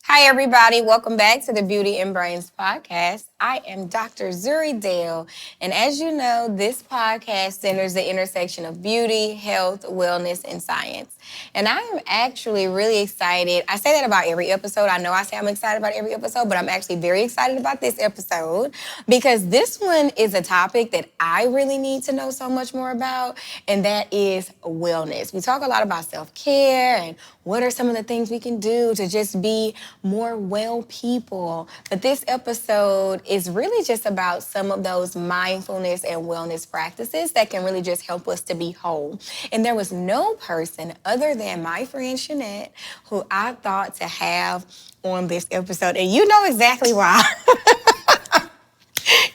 Hi, everybody. Welcome back to the Beauty and Brains podcast. I am Dr. Zuri Dale, and as you know, this podcast centers the intersection of beauty, health, wellness, and science. And I am actually really excited. I say that about every episode. I know I say I'm excited about every episode, but I'm actually very excited about this episode because this one is a topic that I really need to know so much more about, and that is wellness. We talk a lot about self-care and what are some of the things we can do to just be more well people. But this episode is really just about some of those mindfulness and wellness practices that can really just help us to be whole. And there was no person other than my friend Shannette who I thought to have on this episode. And you know exactly why.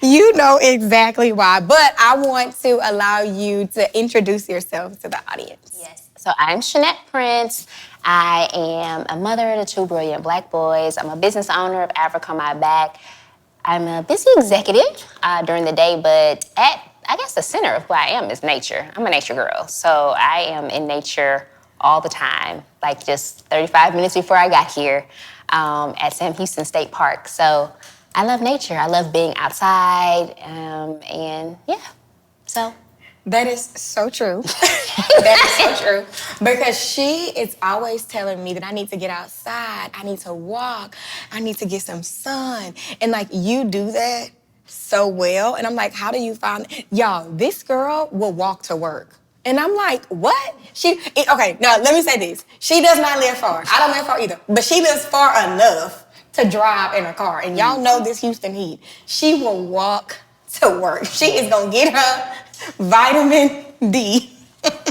You know exactly why. But I want to allow you to introduce yourself to the audience. Yes. So I'm Shannette Prince. I am a mother to two brilliant Black boys. I'm a business owner of Africa on My Back. I'm a busy executive during the day, but I guess the center of who I am is nature. I'm a nature girl. So I am in nature all the time, like just 35 minutes before I got here at Sam Houston State Park. So I love nature. I love being outside, and yeah, so. That is so true. That is so true. Because she is always telling me that I need to get outside, I need to walk, I need to get some sun. And like, you do that so well. And I'm like, how do you find, y'all, this girl will walk to work. And I'm like, what? Okay, now let me say this. She does not live far. I don't live far either. But she lives far enough to drive in her car. And y'all know this Houston heat. She will walk to work. She is gonna get her vitamin D.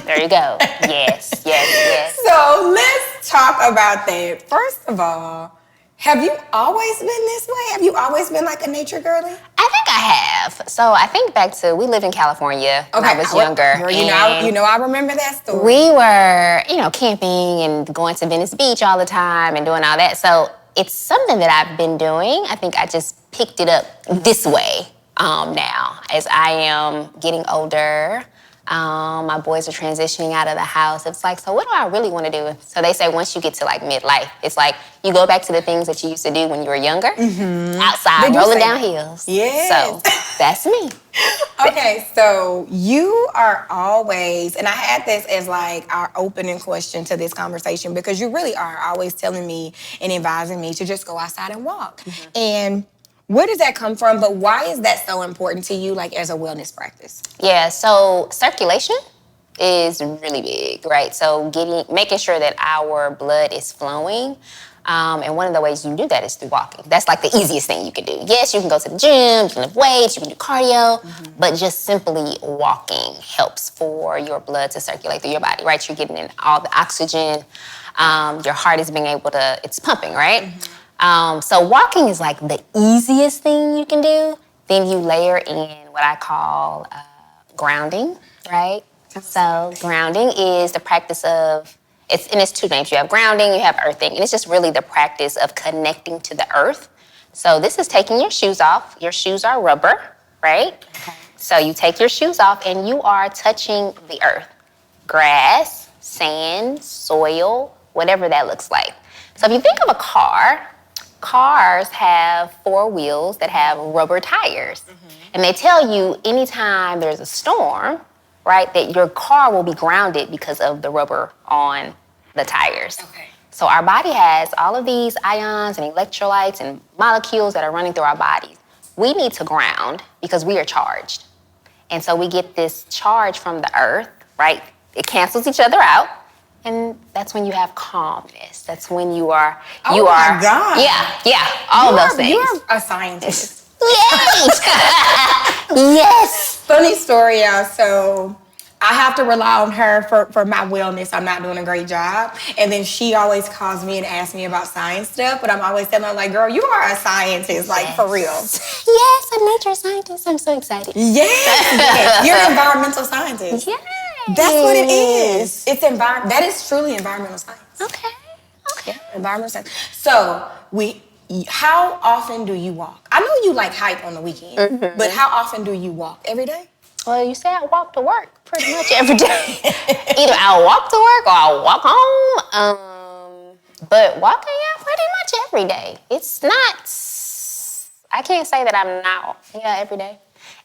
There you go. Yes. So let's talk about that. First of all, have you always been this way? Have you always been like a nature girly? I think I have. So I think back to, we lived in California when I was younger. Girl, you know, I remember that story. We were, camping and going to Venice Beach all the time and doing all that. So it's something that I've been doing. I think I just picked it up this way now as I am getting older. My boys are transitioning out of the house. It's like, so what do I really want to do? So they say once you get to like midlife, it's like you go back to the things that you used to do when you were younger, outside, rolling down hills. Yes. So that's me. Okay, so you are always, and I had this as like our opening question to this conversation because you really are always telling me and advising me to just go outside and walk. And where does that come from? But why is that so important to you, like as a wellness practice? Yeah, so circulation is really big, right? So making sure that our blood is flowing. And one of the ways you can do that is through walking. That's like the easiest thing you can do. Yes, you can go to the gym, you can lift weights, you can do cardio, but just simply walking helps for your blood to circulate through your body, right? You're getting in all the oxygen. Your heart is being able to, it's pumping, right? So walking is like the easiest thing you can do. Then you layer in what I call grounding, right? So grounding is the practice of, it's two names. You have grounding, you have earthing, and it's just really the practice of connecting to the earth. So this is taking your shoes off. Your shoes are rubber, right? Okay. So you take your shoes off and you are touching the earth. Grass, sand, soil, whatever that looks like. So if you think of a car, cars have four wheels that have rubber tires. And they tell you anytime there's a storm, right, that your car will be grounded because of the rubber on the tires. Okay. So our body has all of these ions and electrolytes and molecules that are running through our bodies. We need to ground because we are charged. And so we get this charge from the earth, right? It cancels each other out. And that's when you have calmness. That's when you are. Oh my God. Yeah, all of those things. You're a scientist. Yes. Yes. Funny story, y'all. So I have to rely on her for my wellness. I'm not doing a great job. And then she always calls me and asks me about science stuff. But I'm always telling her, like, girl, you are a scientist, like, for real. Yes, a nature scientist. I'm so excited. Yes. You're an environmental scientist. Yes. That's what it is. That is truly environmental science. Okay. Yeah, environmental science. So how often do you walk? I know you like hike on the weekend, but how often do you walk? Every day? Well, you say I walk to work pretty much every day. Either I'll walk to work or I'll walk home. But walking, yeah, pretty much every day. It's not, I can't say that I'm not, every day.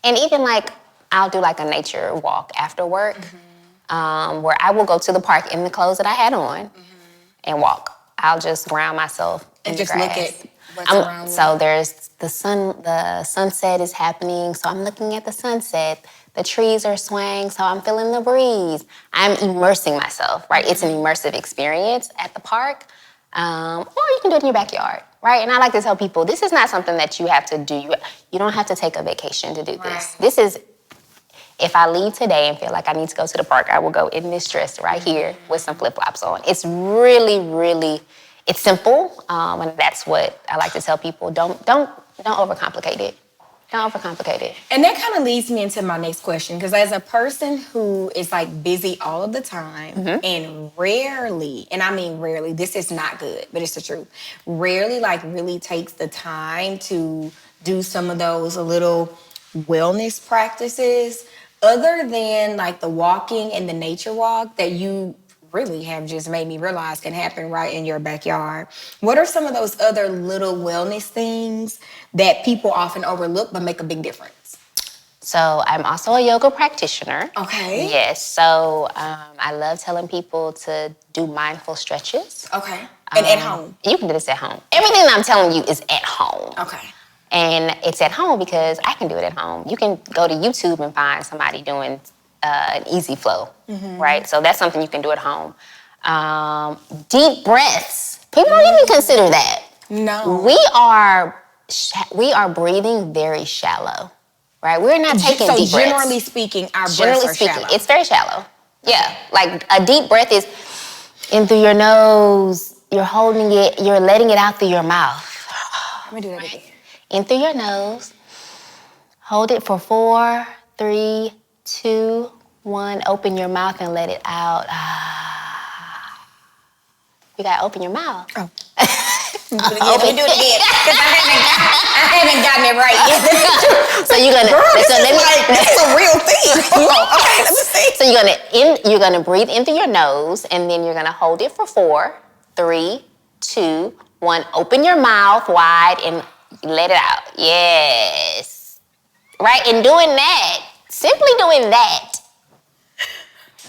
And even like, I'll do like a nature walk after work, where I will go to the park in the clothes that I had on and walk. I'll just ground myself in And the just grass. look at what's around you. So there's the sunset is happening, so I'm looking at the sunset. The trees are swaying, so I'm feeling the breeze. I'm immersing myself, right? It's an immersive experience at the park. Or you can do it in your backyard, right? And I like to tell people, this is not something that you have to do. You don't have to take a vacation to do this. Right. This is, if I leave today and feel like I need to go to the park, I will go in this dress right here with some flip-flops on. It's really, really, it's simple, and that's what I like to tell people. Don't overcomplicate it. Don't overcomplicate it. And that kind of leads me into my next question, because as a person who is like busy all of the time and rarely, and I mean rarely, this is not good, but it's the truth, rarely like really takes the time to do some of those little wellness practices other than like the walking and the nature walk that you really have just made me realize can happen right in your backyard. What are some of those other little wellness things that people often overlook but make a big difference? So I'm also a yoga practitioner. Okay. Yes. So I love telling people to do mindful stretches. Okay. And at home? You can do this at home. Everything that I'm telling you is at home. Okay. And it's at home because I can do it at home. You can go to YouTube and find somebody doing an easy flow, right? So that's something you can do at home. Deep breaths. People don't even consider that. No. We are breathing very shallow, right? We're not taking so deep breaths. generally speaking, our Generally breaths are speaking, shallow. it's very shallow. Yeah, like a deep breath is in through your nose. You're holding it. You're letting it out through your mouth. Let me do that again. In through your nose. Hold it for 4, 3, 2, 1. Open your mouth and let it out. You gotta open your mouth. Oh. Let me do it again, because I haven't gotten it right yet. So you're gonna. Girl, that's a real thing. Okay, let me see. So you're gonna breathe in through your nose, and then you're gonna hold it for 4, 3, 2, 1. Open your mouth wide and let it out. Yes. Right, and doing that, simply doing that.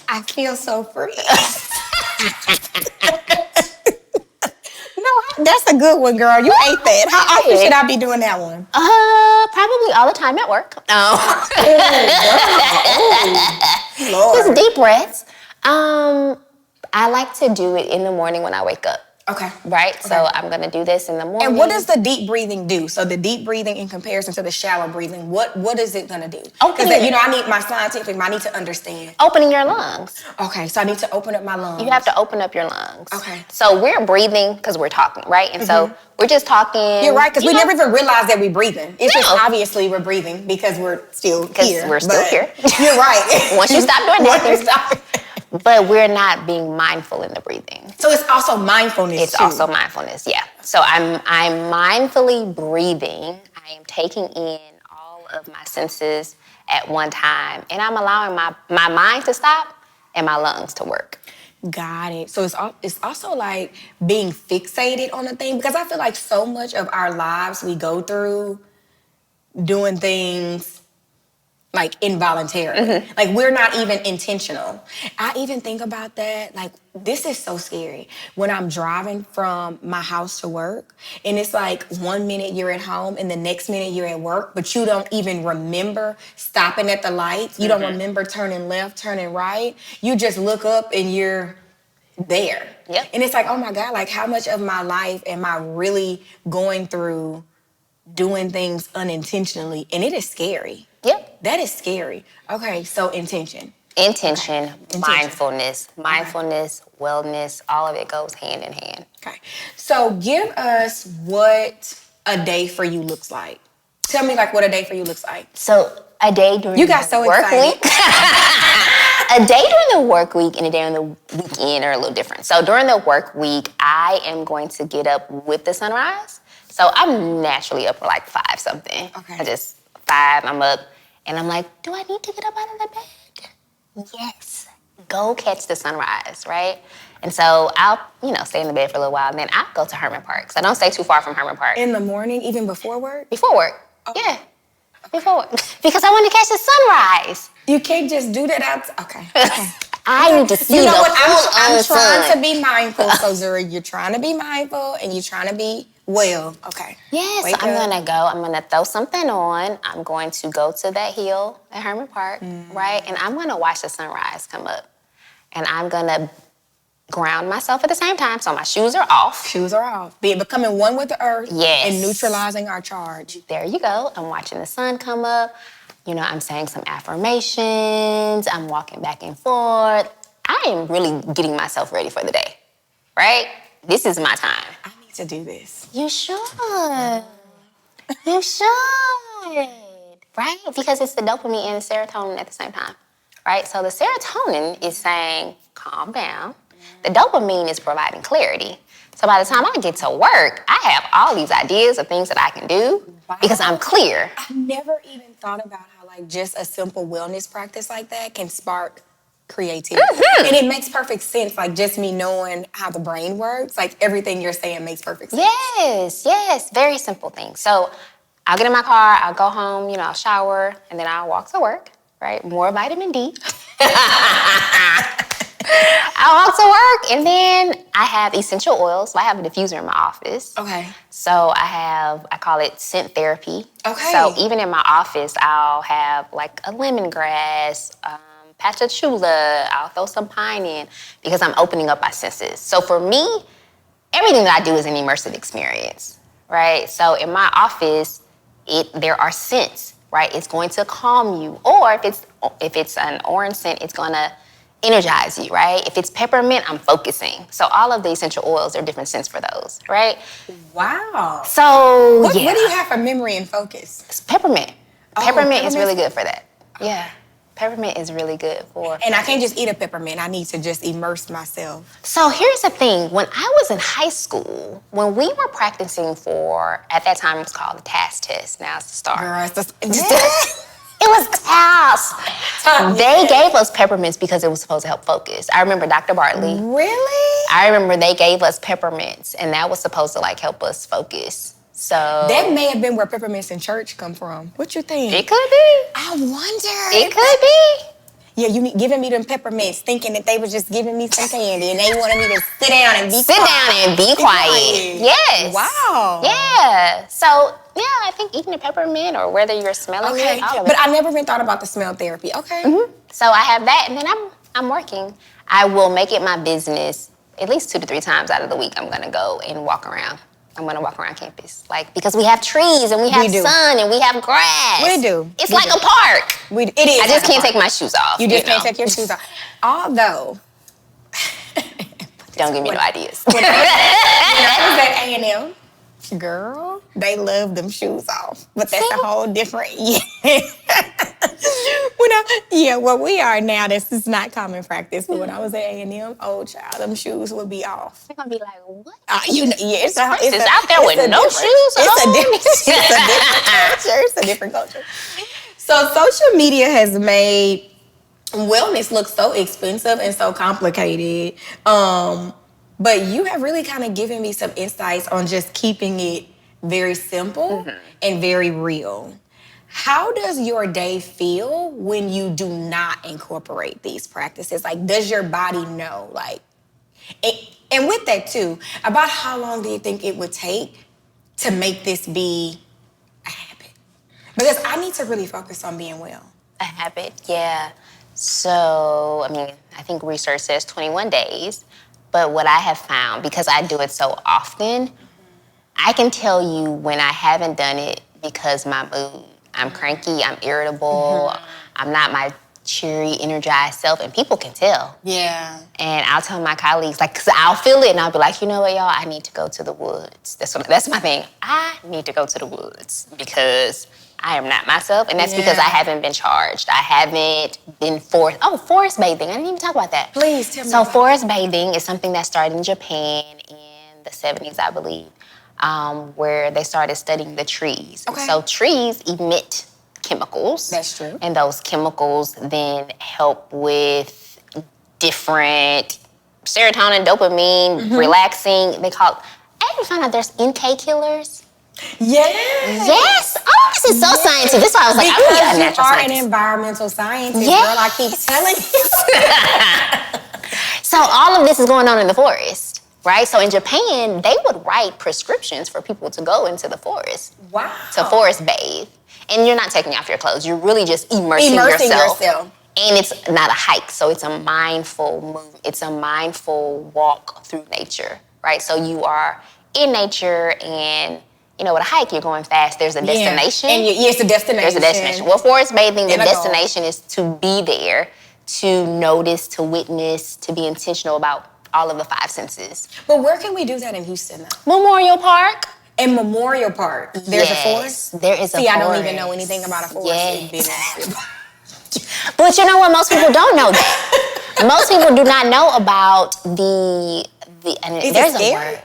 I feel so free. No, that's a good one, girl. You ate that. How often should I be doing that one? Probably all the time at work. Lord. Just deep breaths. I like to do it in the morning when I wake up. Okay. Right? Okay. So I'm going to do this in the morning. And what does the deep breathing do? So the deep breathing in comparison to the shallow breathing, what is it going to do? Because, I need my scientific, I need to understand. Opening your lungs. Okay, so I need to open up my lungs. You have to open up your lungs. Okay. So we're breathing because we're talking, right? And so we're just talking. You're right, because we never even realize that we're breathing. It's just obviously we're breathing because we're still here. We're still here. You're right. Once you stop doing that, but we're not being mindful in the breathing. So it's also mindfulness. It's also mindfulness, yeah. So I'm mindfully breathing. I am taking in all of my senses at one time, and I'm allowing my mind to stop and my lungs to work. Got it. So it's also like being fixated on a thing, because I feel like so much of our lives we go through doing things like involuntarily. Like we're not even intentional. I even think about that, like this is so scary. When I'm driving from my house to work and it's like 1 minute you're at home and the next minute you're at work, but you don't even remember stopping at the lights. You don't remember turning left, turning right. You just look up and you're there. Yep. And it's like, oh my God, like how much of my life am I really going through doing things unintentionally? And it is scary. Yep. That is scary. Okay, so intention. Intention, mindfulness, wellness, all of it goes hand in hand. Okay. So give us what a day for you looks like. Tell me like what a day for you looks like. So a day during You got so work excited. week. A day during the work week and a day on the weekend are a little different. So during the work week, I am going to get up with the sunrise. So I'm naturally up for like 5 something. Okay. I just 5, I'm up. And I'm like, do I need to get up out of the bed? Yes. go catch the sunrise, right? And so I'll, stay in the bed for a little while, and then I'll go to Herman Park. So I don't stay too far from Herman Park. In the morning, even before work? Before work, Oh. yeah. Before work. Because I want to catch the sunrise. You can't just do that out. Okay. I need to see You know the what? I'm full trying sun. to be mindful. So, Zuri, you're trying to be mindful and you're trying to be well. Okay. Yes, Wake I'm up. gonna go. I'm gonna throw something on. I'm going to go to that hill at Herman Park, right? And I'm gonna watch the sunrise come up. And I'm gonna ground myself at the same time, so my shoes are off. Shoes are off. Becoming one with the earth. Yes. And neutralizing our charge. There you go. I'm watching the sun come up. I'm saying some affirmations. I'm walking back and forth. I am really getting myself ready for the day, right? This is my time. I need to do this. You should. You should. Right? Because it's the dopamine and the serotonin at the same time, right? So the serotonin is saying, calm down. The dopamine is providing clarity. So by the time I get to work, I have all these ideas of things that I can do because I'm clear. I never even thought about how just a simple wellness practice like that can spark creativity. And it makes perfect sense, just me knowing how the brain works, everything you're saying makes perfect sense. Yes, very simple things. So I'll get in my car, I'll go home, I'll shower, and then I'll walk to work, right? More vitamin D. I'll walk to work, and then I have essential oils. So I have a diffuser in my office. Okay. So I call it scent therapy. Okay. So even in my office, I'll have a lemongrass, patchouli, I'll throw some pine in because I'm opening up my senses. So for me, everything that I do is an immersive experience, right? So in my office, there are scents, right? It's going to calm you. Or if it's an orange scent, it's gonna energize you, right? If it's peppermint, I'm focusing. So all of the essential oils are different scents for those, right? Wow. So What do you have for memory and focus? It's peppermint. Oh, Peppermint is peppermint? really good for that. Yeah. Peppermint is really good for. And I can't just eat a peppermint. I need to just immerse myself. So here's the thing. When I was in high school, when we were practicing for, at that time it was called the TAS test. Now it's the STAR. Girl, it's just, It was TAS. They gave us peppermints because it was supposed to help focus. I remember Dr. Bartley. Really? I remember they gave us peppermints, and that was supposed to help us focus. So That may have been where peppermints in church come from. What you think? it could be. I wonder. It could be. Yeah, you giving me them peppermints, thinking that they was just giving me some candy, and they wanted me to sit down and be Sit quiet. down and be quiet. Yes. Wow. Yeah. So yeah, I think eating a peppermint or whether you're smelling Okay, it, all of but it. I never even thought about the smell therapy. Okay. So I have that, and then I'm working. I will make it my business at least 2 to 3 times out of the week. I'm gonna go and walk around. I'm gonna walk around campus, because we have trees and we have do. sun and we have grass. We do. It's We like do. a park. It is. I just like a can't park. take my shoes off. You just can't take your shoes off. Although, Don't give me no ideas. when I was at A&M, girl, they love them shoes off. But that's a whole different. Where we are now, this is not common practice. But when I was at A&M, old child, them shoes would be off. They're gonna be like, what? It's out there with no shoes It's on? a different culture. It's a different culture. So social media has made wellness look so expensive and so complicated. But you have really kind of given me some insights on just keeping it very simple and very real. How does your day feel when you do not incorporate these practices? Does your body know? And with that too, about how long do you think it would take to make this be a habit? Because I need to really focus on being well. A habit, yeah. So, I think research says 21 days. But what I have found, because I do it so often, I can tell you when I haven't done it because my mood, I'm cranky, I'm irritable, I'm not my cheery, energized self, and people can tell. Yeah. And I'll tell my colleagues, because I'll feel it, and I'll be like, you know what, y'all, I need to go to the woods. That's my thing. I need to go to the woods because I am not myself, and that's because I haven't been charged. I haven't been forced. Oh, forest bathing. I didn't even talk about that. Please tell me So about forest bathing is something that started in Japan in the 70s, I believe, where they started studying the trees. Okay. So trees emit chemicals. That's true. And those chemicals then help with different serotonin, dopamine, relaxing. They call. I even found out there's NK killers. Yes. Oh, this is so sciencey. This is why I was like, because I'm gonna get a you natural are scientist. an environmental scientist, Yes. girl. I keep telling you. So all of this is going on in the forest, right? So in Japan, they would write prescriptions for people to go into the forest. Wow. To forest bathe. And you're not taking off your clothes. You're really just immersing yourself. And it's not a hike, so it's a mindful move. It's a mindful walk through nature, right? So you are in nature, and you know, with a hike, you're going fast. There's a destination. And it's a destination. There's a destination. Well, forest bathing, the And a goal. destination is to be there, to notice, to witness, to be intentional about all of the five senses. But where can we do that in Houston, though? Memorial Park. In Memorial Park, there's a forest? There is a See, forest. I don't even know anything about a forest. Yes. But you know what? Most people don't know that. Most people do not know about the. And Is there's it a scary? word.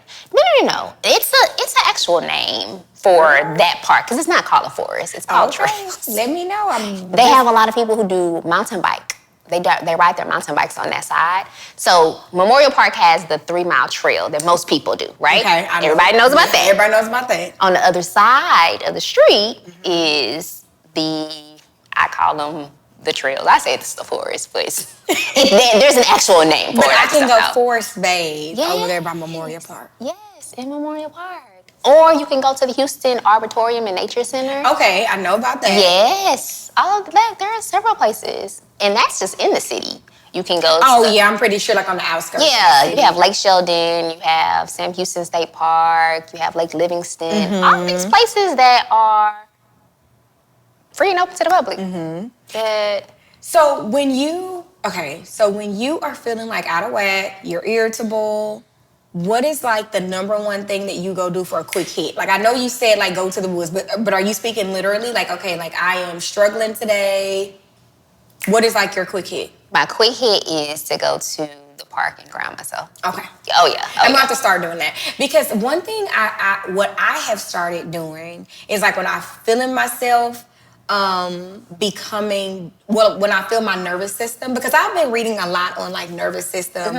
No. It's an actual name for that park because it's not called a forest. It's called trails. Let me know. They have a lot of people who do mountain bike. They ride their mountain bikes on that side. So Memorial Park has the 3-mile trail that most people do, right? Okay, I know. Everybody knows about that. Everybody knows about that. On the other side of the street is I call them the trails. I say it's the forest, but there's an actual name for But it. I can go forest bathe Yes. over there by Memorial Park. Yes, in Memorial Park. Or you can go to the Houston Arboretum and Nature Center. Okay, I know about that. Yes, all of that. There are several places, and that's just in the city. You can go. Yeah, I'm pretty sure like on the outskirts. Yeah, you have Lake Sheldon, you have Sam Houston State Park, you have Lake Livingston. All of these places that are free and open to the public. So when you are feeling like out of whack, you're irritable, what is like the number one thing that you go do for a quick hit? Like I know you said like go to the woods, but are you speaking literally? Like, okay, like I am struggling today. What is like your quick hit? My quick hit is to go to the park and ground myself. Okay. Oh yeah. I'm gonna have to start doing that. Because one thing what I have started doing is like when I feeling myself when I feel my nervous system, because I've been reading a lot on like nervous system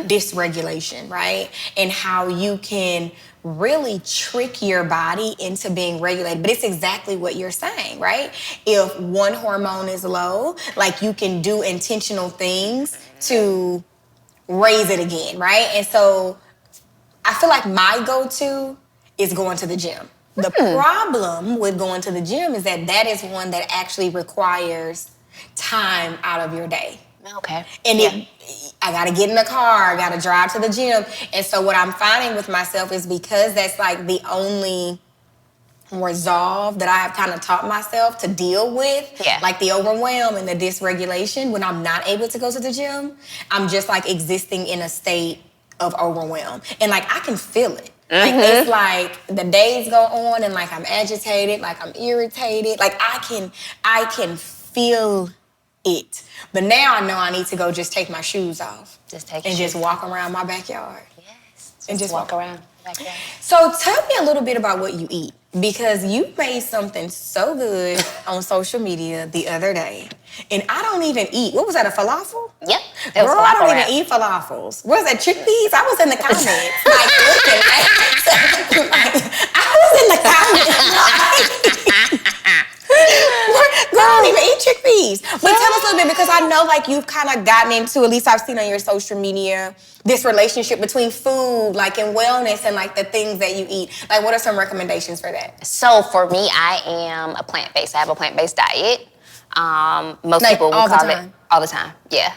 dysregulation, right? And how you can really trick your body into being regulated. But it's exactly what you're saying, right? If one hormone is low, like you can do intentional things to raise it again, right? And so I feel like my go-to is going to the gym. The problem with going to the gym is that is one that actually requires time out of your day. Okay. And I gotta get in the car, I gotta drive to the gym. And so what I'm finding with myself is because that's like the only resolve that I have kind of taught myself to deal with, like the overwhelm and the dysregulation, when I'm not able to go to the gym, I'm just like existing in a state of overwhelm. And like I can feel it. Like it's like the days go on and like I'm agitated, like I'm irritated, like I can feel it. But now I know I need to go just take my shoes off. Just walk around my backyard. Yes. And just walk around the backyard. So tell me a little bit about what you eat. Because you made something so good on social media the other day. And I don't even eat. What was that, a falafel? Yep. Girl, I don't even eat falafels. What was that, chickpeas? I was in the comments. Like, looking I was in the comments. Girl, I don't even eat chickpeas. But tell us a little bit, because I know like you've kind of gotten into, at least I've seen on your social media, this relationship between food, like and wellness and like the things that you eat. Like what are some recommendations for that? So for me, I am a plant-based. I have a plant-based diet. Most like people will call it all the time. Yeah.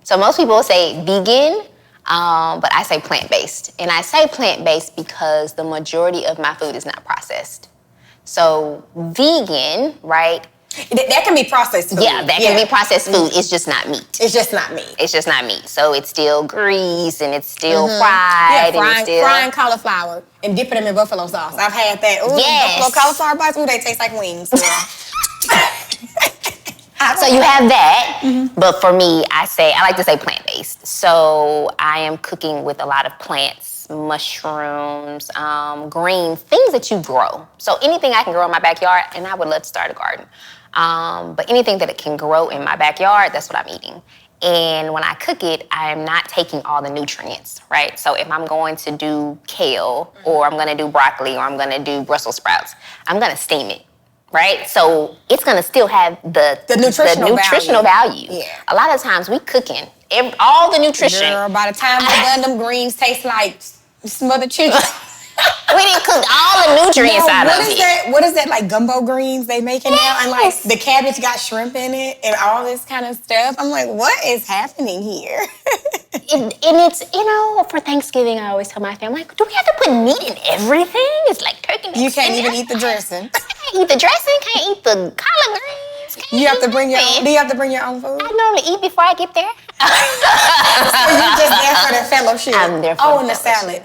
So most people will say vegan, but I say plant-based. And I say plant-based because the majority of my food is not processed. So vegan, right? That can be processed food. Yeah, that can be processed food. It's just not meat. It's just not meat. It's just not meat. So it's still grease and it's still fried. Yeah, and it's still frying cauliflower and dipping them in buffalo sauce. I've had that. Ooh, yes. Buffalo cauliflower bites, ooh, they taste like wings. So you have that, but for me, I like to say plant-based. So I am cooking with a lot of plants, mushrooms, green, things that you grow. So anything I can grow in my backyard, and I would love to start a garden. But anything that it can grow in my backyard, that's what I'm eating. And when I cook it, I'm not taking all the nutrients, right? So if I'm going to do kale, or I'm gonna do broccoli, or I'm gonna do Brussels sprouts, I'm gonna steam it, right? So it's gonna still have the nutritional value. Yeah. A lot of times we cooking all the nutrition. Girl, by the time we're done, them greens taste like smothered chicken. We didn't cook all the nutrients out of it. What is that, like gumbo greens they making now? And like the cabbage got shrimp in it and all this kind of stuff. I'm like, what is happening here? And it's, for Thanksgiving, I always tell my family, like, do we have to put meat in everything? It's like turkey necks. You can't even eat the dressing. Can't eat the dressing, can't eat the collard greens. You have to bring your own. Do you have to bring your own food? I normally eat before I get there. So you're just there for the fellowship. I'm there for and the salad.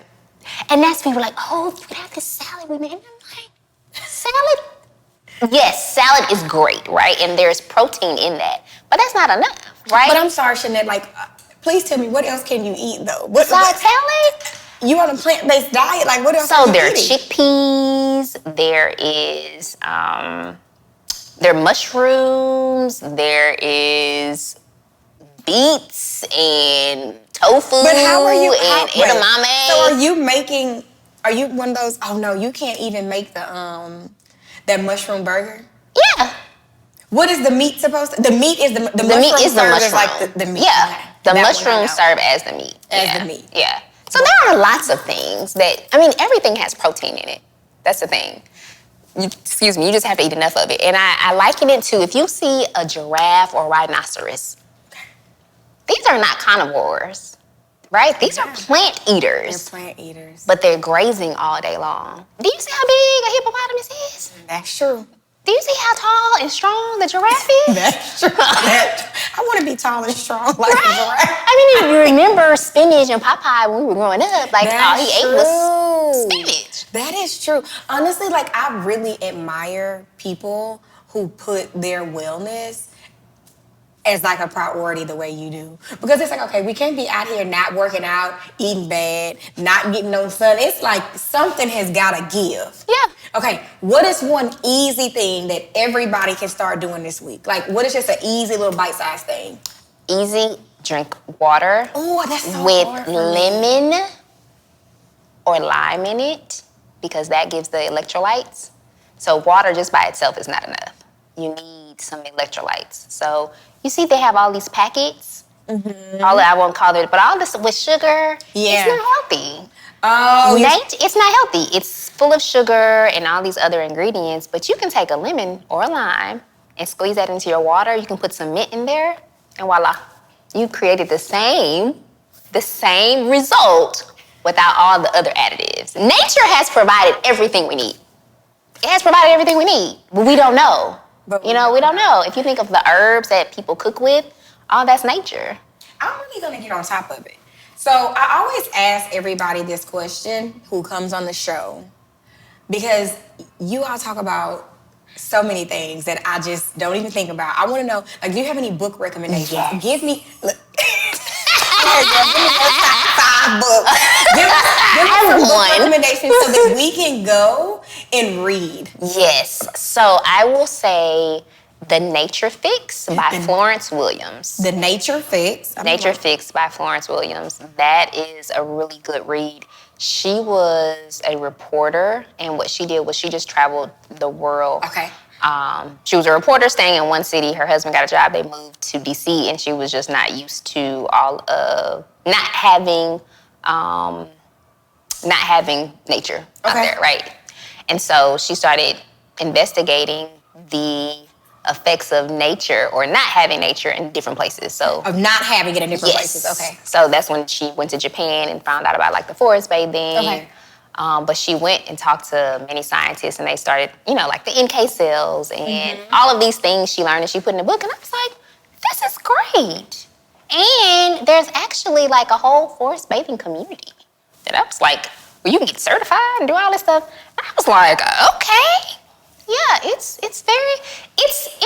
And that's people like, oh, we have this salad we made. And I'm like, salad? Yes, salad is great, right? And there's protein in that. But that's not enough, right? But I'm sorry, Shannette, like, please tell me, what else can you eat, though? Besides salad? You on a plant-based diet? Like, what else So can you there are eat? chickpeas, there is, there are mushrooms, there is beets and tofu But how are you? and edamame. So are you one of those? Oh no, you can't even make the that mushroom burger. Yeah. What is the meat supposed to? The meat is the meat is the mushroom. Like the meat. Yeah. Okay. The That one I mushrooms know. serve as the meat. As the meat. Yeah. So there are lots of things everything has protein in it. That's the thing. You just have to eat enough of it. And I liken it to, if you see a giraffe or rhinoceros, these are not carnivores, right? These are plant eaters. They're plant eaters. But they're grazing all day long. Do you see how big a hippopotamus is? That's true. Do you see how tall and strong the giraffe is? That's true. I want to be tall and strong like a giraffe. I mean, if you remember spinach and Popeye when we were growing up, like all he ate was spinach. That is true. Honestly, like, I really admire people who put their wellness as like a priority the way you do. Because it's like, okay, we can't be out here not working out, eating bad, not getting no sun. It's like something has got to give. Yeah. Okay, what is one easy thing that everybody can start doing this week? Like, what is just an easy little bite-sized thing? Easy, drink water. Oh, that's so with hard for me. lemon or lime in it, because that gives the electrolytes. So water just by itself is not enough. You need some electrolytes. So you see they have all these packets. Mm-hmm. I won't call it, but all this with sugar, it's not healthy. Oh, It's not healthy. It's full of sugar and all these other ingredients, but you can take a lemon or a lime and squeeze that into your water. You can put some mint in there, and voila. You created the same result without all the other additives. Nature has provided everything we need. It has provided everything we need, but we don't know. We don't know. If you think of the herbs that people cook with, all that's nature. I'm really gonna get on top of it. So I always ask everybody this question who comes on the show, because you all talk about so many things that I just don't even think about. I want to know, like, do you have any book recommendations? Yes. Give me. Look. Give me those top 5 books. Give us some book recommendations so that we can go and read. Yes. So I will say The Nature Fix by Florence Williams. The Nature Fix. Nature Fix by Florence Williams. That is a really good read. She was a reporter, and what she did was she just traveled the world. Okay. She was a reporter staying in one city. Her husband got a job. They moved to DC, and she was just not used to not having nature out there, right? And so she started investigating the effects of nature or not having nature in different places. So of not having it in different places. Okay. So that's when she went to Japan and found out about like the forest bathing. Okay. But she went and talked to many scientists, and they started, like the NK cells and all of these things she learned and she put in a book. And I was like, this is great. And there's actually like a whole forest bathing community. And I was like, well, you can get certified and do all this stuff. And I was like, okay. Yeah, it's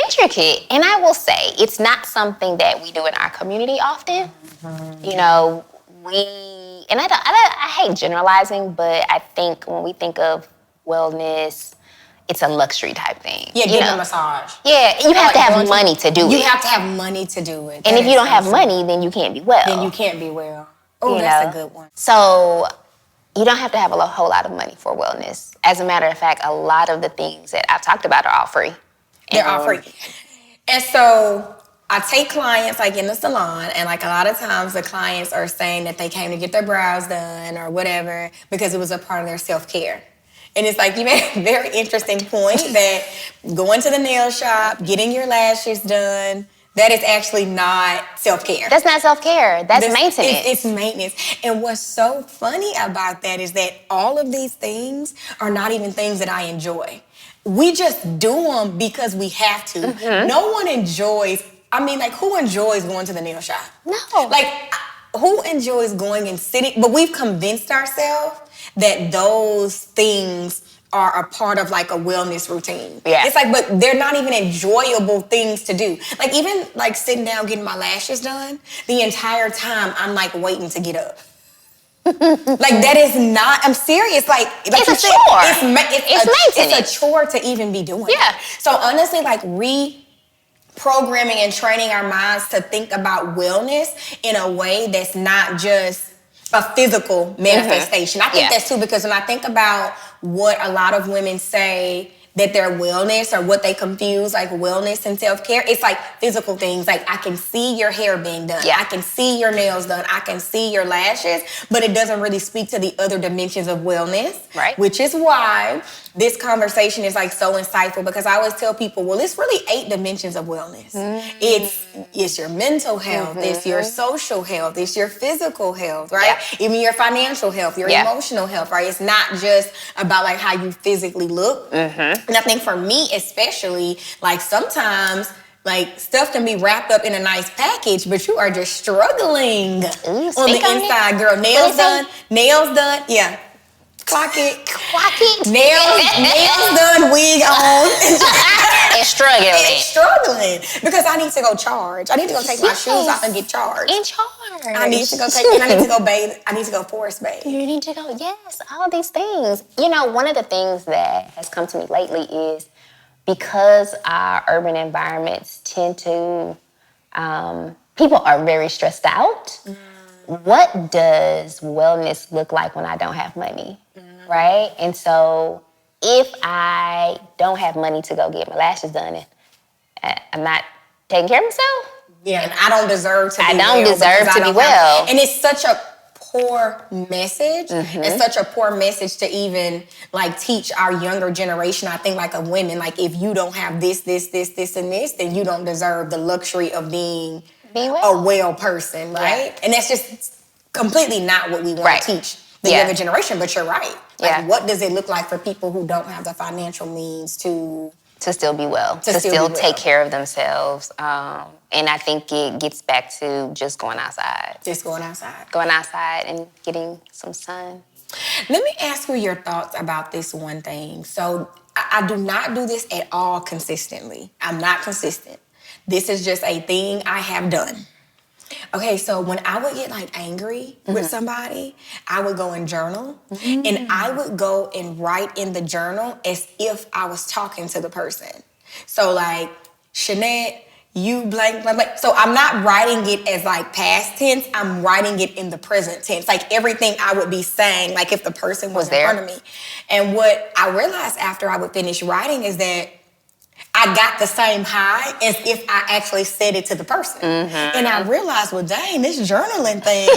intricate. And I will say, it's not something that we do in our community often. And I hate generalizing, but I think when we think of wellness, it's a luxury type thing. Yeah, getting a massage. Yeah, you have to have money to do it. You have to have money to do it. And if you don't have money, then you can't be well. Then you can't be well. Oh, that's a good one. So you don't have to have a whole lot of money for wellness. As a matter of fact, a lot of the things that I've talked about are all free. They're all free. And so I take clients like in the salon, and like a lot of times the clients are saying that they came to get their brows done or whatever because it was a part of their self-care. And it's like, you made a very interesting point that going to the nail shop, getting your lashes done, that is actually not self-care. That's not self-care. That's maintenance. It's maintenance. And what's so funny about that is that all of these things are not even things that I enjoy. We just do them because we have to. Mm-hmm. No one enjoys, like, who enjoys going to the nail shop? No. Like, who enjoys going and sitting? But we've convinced ourselves that those things are a part of like a wellness routine. Yeah. It's like, but they're not even enjoyable things to do. Like even like sitting down getting my lashes done, the entire time I'm like waiting to get up. Like that is not, I'm serious. Like it's a chore. It's maintenance. It's a chore to even be doing. Yeah. So honestly, like reprogramming and training our minds to think about wellness in a way that's not just a physical manifestation. I think that's too, because when I think about what a lot of women say that their wellness or what they confuse like wellness and self-care, it's like physical things. Like I can see your hair being done. Yeah. I can see your nails done. I can see your lashes, but it doesn't really speak to the other dimensions of wellness. Right. Which is why this conversation is like so insightful, because I always tell people, well, it's really 8 dimensions of wellness. Mm-hmm. It's your mental health, it's your social health, it's your physical health, right? Yeah. Even your financial health, your emotional health, right? It's not just about like how you physically look. Mm-hmm. And I think for me especially, like sometimes like stuff can be wrapped up in a nice package, but you are just struggling on the inside, girl. Nails done, yeah. Clock it. Nails done, wig on. And struggling. Because I need to go charge. I need to go take my shoes off and get charged. In charge. I need to go bathe. I need to go forest bathe. You need to go, yes, all these things. You know, one of the things that has come to me lately is because our urban environments tend to, people are very stressed out. What does wellness look like when I don't have money, right? And so if I don't have money to go get my lashes done and I'm not taking care of myself. Yeah, and I don't deserve to be well. I don't deserve to be well. And it's such a poor message. Mm-hmm. It's such a poor message to even like teach our younger generation, I think, like of women. Like if you don't have this, and this, then you don't deserve the luxury of being a well person, right? Yeah. And that's just completely not what we want to teach the younger generation, but you're right. Like what does it look like for people who don't have the financial means to still be well, to still take care of themselves. And I think it gets back to just going outside. Going outside and getting some sun. Let me ask you your thoughts about this one thing. So I do not do this at all consistently. I'm not consistent. This is just a thing I have done. Okay, so when I would get like angry with somebody, I would go and journal, and I would go and write in the journal as if I was talking to the person. So like, Shannette, you blank, blank, blank. So I'm not writing it as like past tense, I'm writing it in the present tense. Like everything I would be saying, like if the person was in front of me. And what I realized after I would finish writing is that I got the same high as if I actually said it to the person. Mm-hmm. And I realized, well, dang, this journaling thing,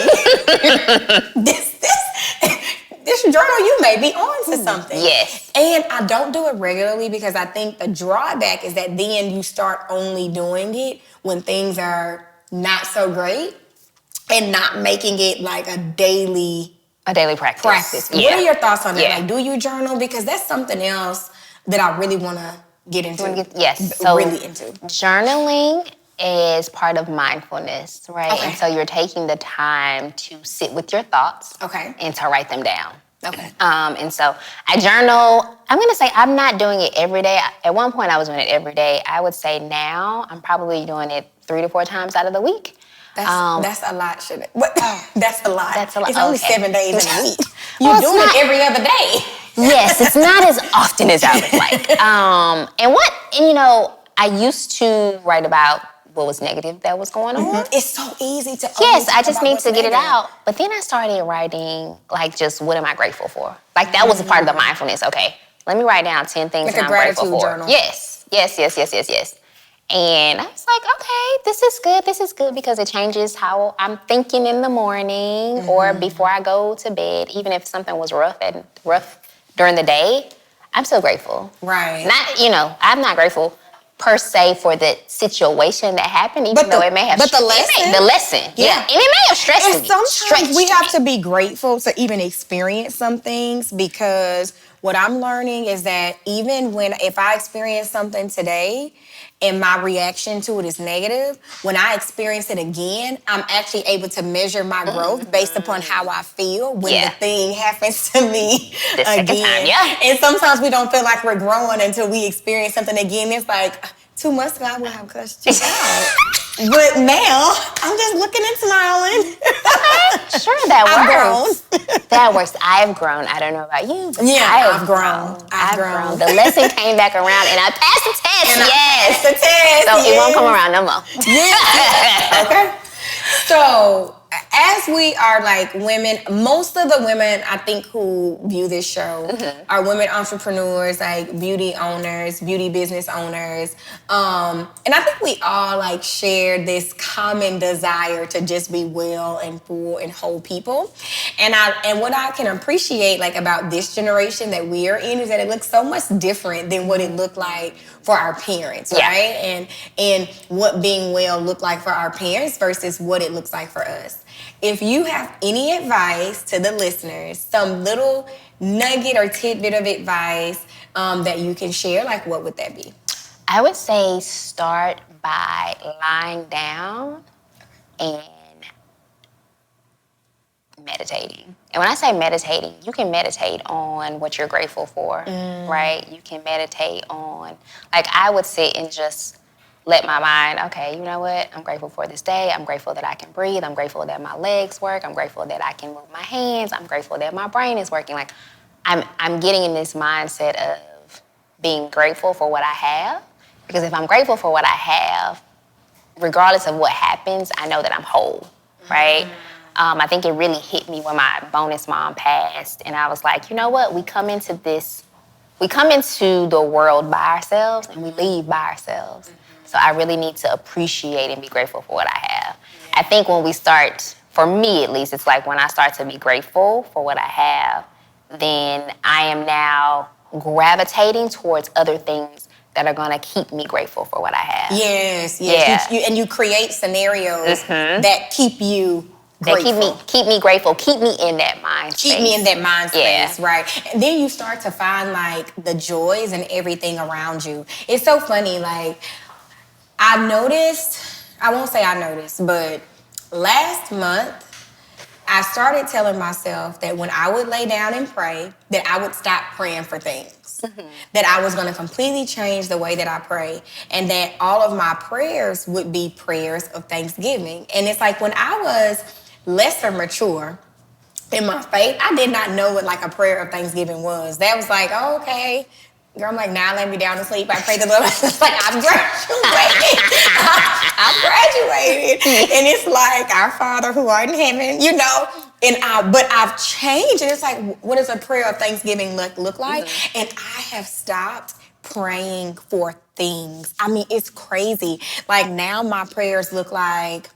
this journal, you may be on to something. Yes. And I don't do it regularly because I think the drawback is that then you start only doing it when things are not so great and not making it like a daily practice. Yeah. What are your thoughts on that? Yeah. Like, do you journal? Because that's something else that I really want to get into. Yes. So really into. Journaling is part of mindfulness, right? Okay. And so you're taking the time to sit with your thoughts and to write them down. Okay. And so I journal. I'm going to say I'm not doing it every day. At one point I was doing it every day. I would say now I'm probably doing it 3 to 4 times out of the week. That's a lot, Shannette. That's a lot. That's a lot. It's only 7 days in a week. You're doing it every other day. Yes, it's not as often as I would like. I used to write about what was negative that was going on. It's so easy to Yes, I talk just about need what's to get it negative. out. But then I started writing, like, just what am I grateful for? Like, that was a part of the mindfulness. Okay, let me write down 10 things Like that a I'm grateful gratitude for. journal. Yes. And I was like, okay, this is good because it changes how I'm thinking in the morning or before I go to bed. Even if something was rough during the day, I'm still grateful. Right. I'm not grateful per se for the situation that happened, even though it may have. But the lesson. The lesson, yeah. And it may have stressed And me. sometimes we have to be grateful to even experience some things, because what I'm learning is that even if I experience something today and my reaction to it is negative, when I experience it again, I'm actually able to measure my growth based upon how I feel when the thing happens to me the second time. Yeah. And sometimes we don't feel like we're growing until we experience something again. It's like 2 months ago I would have cussed you out. But now, I'm just looking and smiling. Okay, sure, that works. I've grown. That works. I've grown. I don't know about you, but I've grown. I've grown. The lesson came back around, and I passed the test. And I passed the test. So it won't come around no more. Yeah. Okay. So, as we are like women, most of the women I think who view this show are women entrepreneurs, like beauty owners, beauty business owners. And I think we all like share this common desire to just be well and full and whole people. And what I can appreciate like about this generation that we are in is that it looks so much different than what it looked like for our parents, right? And what being well looked like for our parents versus what it looks like for us. If you have any advice to the listeners, some little nugget or tidbit of advice that you can share, like what would that be? I would say start by lying down and meditating. And when I say meditating, you can meditate on what you're grateful for, right? You can meditate on, like I would sit and just let my mind, okay, you know what? I'm grateful for this day. I'm grateful that I can breathe. I'm grateful that my legs work. I'm grateful that I can move my hands. I'm grateful that my brain is working. Like I'm getting in this mindset of being grateful for what I have. Because if I'm grateful for what I have, regardless of what happens, I know that I'm whole, right? I think it really hit me when my bonus mom passed. And I was like, you know what? We come into the world by ourselves and we leave by ourselves. So I really need to appreciate and be grateful for what I have. I think when we start, for me at least, it's like when I start to be grateful for what I have, then I am now gravitating towards other things that are gonna keep me grateful for what I have. Yes. Yeah. You create scenarios that keep you grateful. That keep me grateful, keep me in that mind space. Keep me in that mind space, right? And then you start to find like the joys and everything around you. It's so funny, like I won't say I noticed, but last month, I started telling myself that when I would lay down and pray, that I would stop praying for things. That I was going to completely change the way that I pray. And that all of my prayers would be prayers of thanksgiving. And it's like when I was lesser mature in my faith, I did not know what like a prayer of thanksgiving was. That was like, oh, okay. Girl, I'm like, now lay me down to sleep. I pray the Lord. It's like, I've graduated. I've graduated. And it's like, our Father who art in heaven, you know. But I've changed. And it's like, what does a prayer of thanksgiving look like? And I have stopped praying for things. I mean, it's crazy. Like now my prayers look like,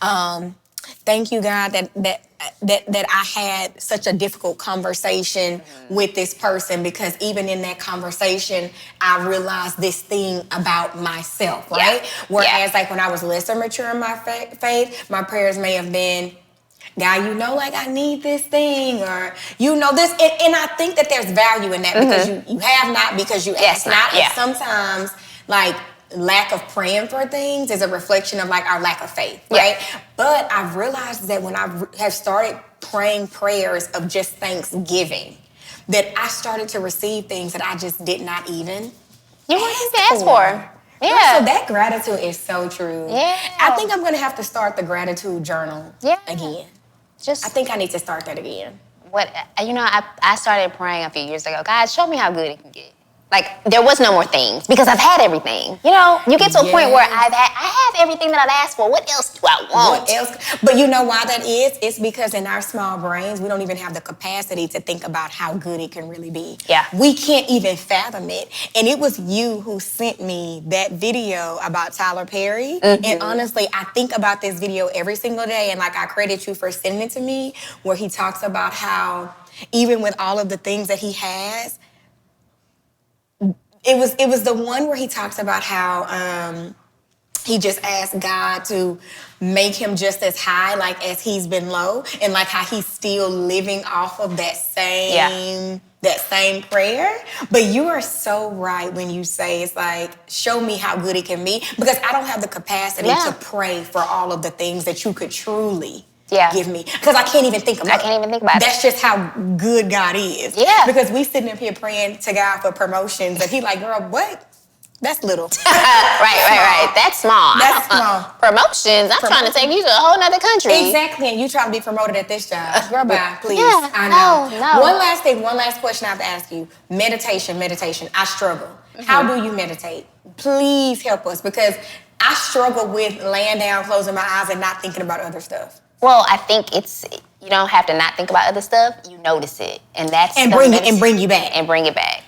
thank you, God, that I had such a difficult conversation with this person, because even in that conversation, I realized this thing about myself, right? Whereas like when I was lesser mature in my faith, my prayers may have been, God, you know, like I need this thing, or you know this. And I think that there's value in that because you have not because you ask not. And sometimes like lack of praying for things is a reflection of like our lack of faith, right? But I've realized that when I have started praying prayers of just thanksgiving, that I started to receive things that I just did not even ask for. Yeah. So that gratitude is so true. Yeah. I think I'm going to have to start the gratitude journal again. I think I need to start that again. I started praying a few years ago. God, show me how good it can get. Like, there was no more things because I've had everything. You know, you get to a point where I have everything that I've asked for. What else do I want? What else? But you know why that is? It's because in our small brains, we don't even have the capacity to think about how good it can really be. Yeah. We can't even fathom it. And it was you who sent me that video about Tyler Perry. And honestly, I think about this video every single day. And like, I credit you for sending it to me, where he talks about how even with all of the things that he has, it was the one where he talks about how he just asked God to make him just as high, like, as he's been low, and like how he's still living off of that same prayer. But you are so right when you say it's like, show me how good it can be, because I don't have the capacity to pray for all of the things that you could truly give me, because I can't even think about it. I can't even think about it. That's just how good God is. Yeah. Because we sitting up here praying to God for promotions, and he like, girl, what? That's little. Right. That's small. That's small. Promotions. I'm trying to take you to a whole nother country. Exactly, and you trying to be promoted at this job. Girl, bye, please. Yeah, I know. no. One last thing, one last question I have to ask you. Meditation. I struggle. How do you meditate? Please help us, because I struggle with laying down, closing my eyes, and not thinking about other stuff. Well, I think you don't have to not think about other stuff. You notice it, and that's bring you back. And bring it back.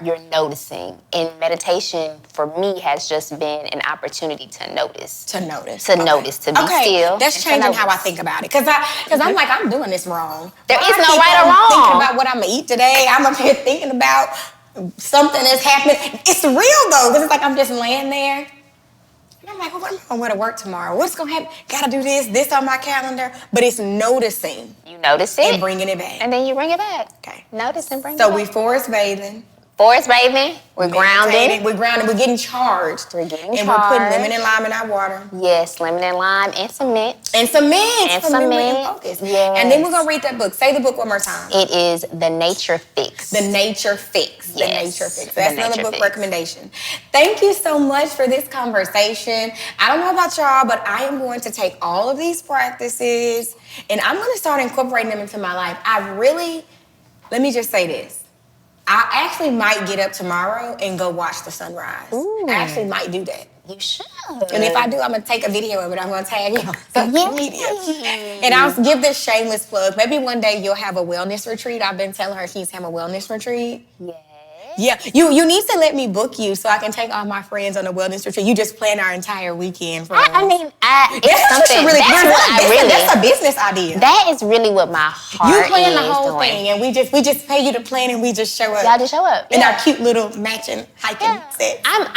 You're noticing. And meditation for me has just been an opportunity to notice. To be still. That's changing how I think about it. Because I'm like, I'm doing this wrong. There is no right or wrong. Thinking about what I'm gonna eat today. I'm up here thinking about something that's happening. It's real though, because it's like I'm just laying there. And I'm like, well, I'm going to wear to work tomorrow. What's going to happen? Got to do this on my calendar. But it's noticing. You notice it. And bringing it back. And then you bring it back. Okay. Notice and bring it So back. we forest bathing. We're grounding. We're grounding. We're getting charged. And we're putting lemon and lime in our water. Yes, lemon and lime and some mint. And some mint. And some mint. Focus. Yes. And then we're going to read that book. Say the book one more time. It is The Nature Fix. The Nature Fix. Yes. The Nature Fix. That's another book Fix. recommendation. Thank you so much for this conversation. I don't know about y'all, but I am going to take all of these practices and I'm going to start incorporating them into my life. Let me just say this. I actually might get up tomorrow and go watch the sunrise. Ooh. I actually might do that. You should. And if I do, I'm going to take a video of it. I'm going to tag you on social media. And I'll give this shameless plug. Maybe one day you'll have a wellness retreat. I've been telling her she needs to have a wellness retreat. Yeah, you need to let me book you so I can take all my friends on a wellness retreat. You just plan our entire weekend for us. That's a business idea. That is really what my heart is. You plan the whole thing, and we just pay you to plan, and we just show up. Y'all just show up in our cute little matching hiking set. I'm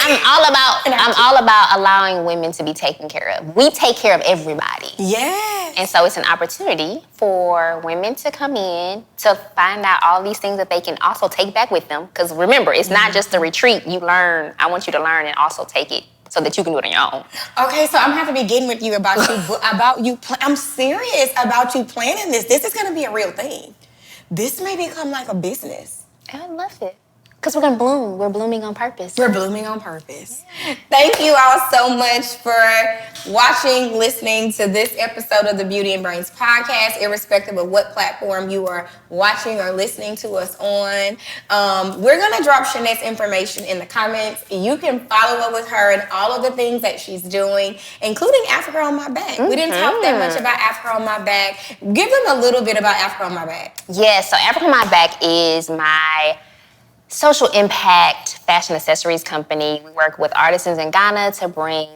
all about allowing women to be taken care of. We take care of everybody. Yes. And so it's an opportunity for women to come in to find out all these things that they can also take back with them. Because remember, it's not just a retreat. You learn. I want you to learn and also take it so that you can do it on your own. Okay, so I'm gonna have to be getting with you about you. I'm serious about you planning this. This is gonna be a real thing. This may become like a business. I love it. Because we're gonna bloom. We're blooming on purpose. We're blooming on purpose. Thank you all so much for watching, listening to this episode of the Beauty and Brains podcast, irrespective of what platform you are watching or listening to us on. We're gonna drop Shannette's information in the comments. You can follow up with her and all of the things that she's doing, including Africa on My Back. We didn't talk that much about Africa on My Back. Give them a little bit about Africa on My Back. Yes, so Africa on My Back is my social impact fashion accessories company. We work with artisans in Ghana to bring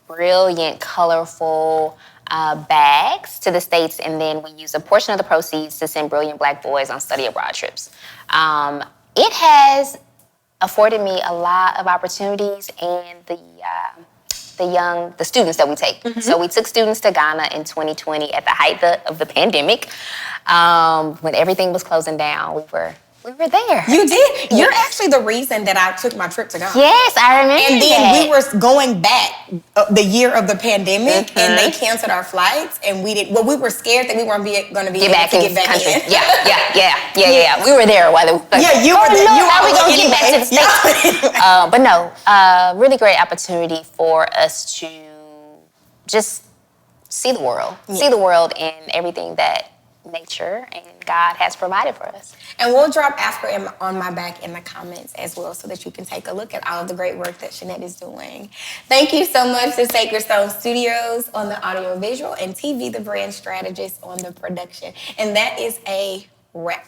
brilliant, colorful bags to the States, and then we use a portion of the proceeds to send brilliant Black boys on study abroad trips. It has afforded me a lot of opportunities and the students that we take. So we took students to Ghana in 2020 at the height of the pandemic. When everything was closing down, we were there. You did? You're actually the reason that I took my trip to Ghana. Yes, I remember. And then we were going back the year of the pandemic, and they canceled our flights, and we were scared that we weren't going to be able to get back in. Yeah. We were there while you were there. How we going to get back to the States? But no, really great opportunity for us to just see the world and everything that nature and God has provided for us. And we'll drop Africa on my back in the comments as well so that you can take a look at all of the great work that Shannette is doing. Thank you so much to Sacred Stone Studios on the audio visual and TV the Brand Strategist on the production. And that is a wrap.